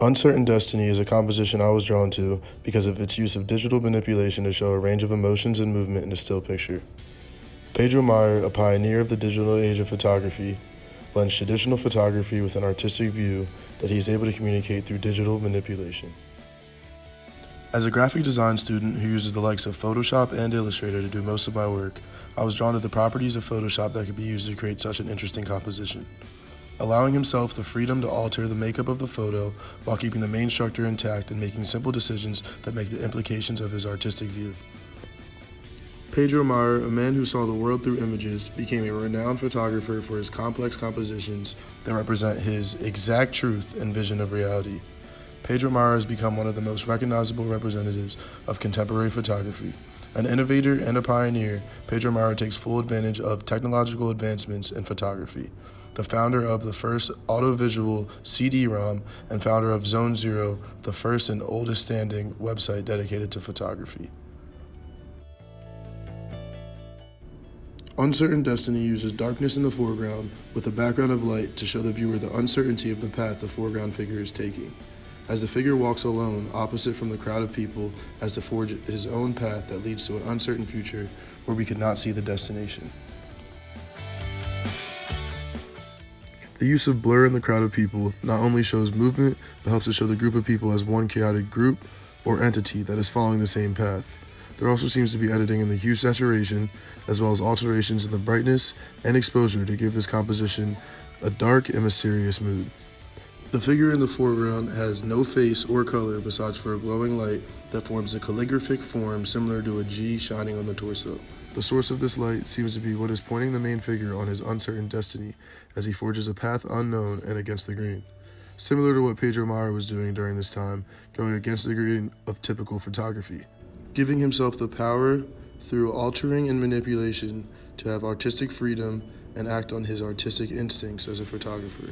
Uncertain Destiny is a composition I was drawn to because of its use of digital manipulation to show a range of emotions and movement in a still picture. Pedro Meyer, a pioneer of the digital age of photography, blends traditional photography with an artistic view that he is able to communicate through digital manipulation. As a graphic design student who uses the likes of Photoshop and Illustrator to do most of my work, I was drawn to the properties of Photoshop that could be used to create such an interesting composition. Allowing himself the freedom to alter the makeup of the photo while keeping the main structure intact and making simple decisions that make the implications of his artistic view. Pedro Meyer, a man who saw the world through images, became a renowned photographer for his complex compositions that represent his exact truth and vision of reality. Pedro Meyer has become one of the most recognizable representatives of contemporary photography. An innovator and a pioneer, Pedro Meyer takes full advantage of technological advancements in photography. The founder of the first audiovisual CD-ROM and founder of Zone Zero, the first and oldest standing website dedicated to photography. Uncertain Destiny uses darkness in the foreground with a background of light to show the viewer the uncertainty of the path the foreground figure is taking. As the figure walks alone, opposite from the crowd of people, has to forge his own path that leads to an uncertain future where we could not see the destination. The use of blur in the crowd of people not only shows movement, but helps to show the group of people as one chaotic group or entity that is following the same path. There also seems to be editing in the hue saturation, as well as alterations in the brightness and exposure to give this composition a dark and mysterious mood. The figure in the foreground has no face or color besides for a glowing light that forms a calligraphic form similar to a G shining on the torso. The source of this light seems to be what is pointing the main figure on his uncertain destiny as he forges a path unknown and against the grain. Similar to what Pedro Meyer was doing during this time, going against the grain of typical photography. Giving himself the power through altering and manipulation to have artistic freedom and act on his artistic instincts as a photographer.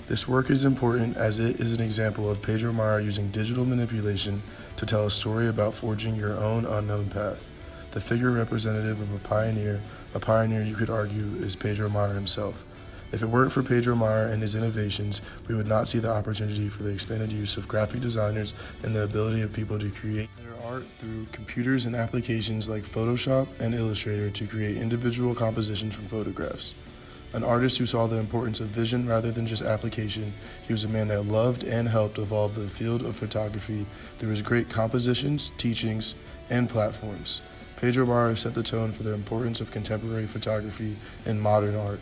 This work is important as it is an example of Pedro Meyer using digital manipulation to tell a story about forging your own unknown path. The figure representative of a pioneer you could argue is Pedro Meyer himself. If it weren't for Pedro Meyer and his innovations, we would not see the opportunity for the expanded use of graphic designers and the ability of people to create their art through computers and applications like Photoshop and Illustrator to create individual compositions from photographs. An artist who saw the importance of vision rather than just application, he was a man that loved and helped evolve the field of photography through his great compositions, teachings, and platforms. Pedro Meyer set the tone for the importance of contemporary photography and modern art.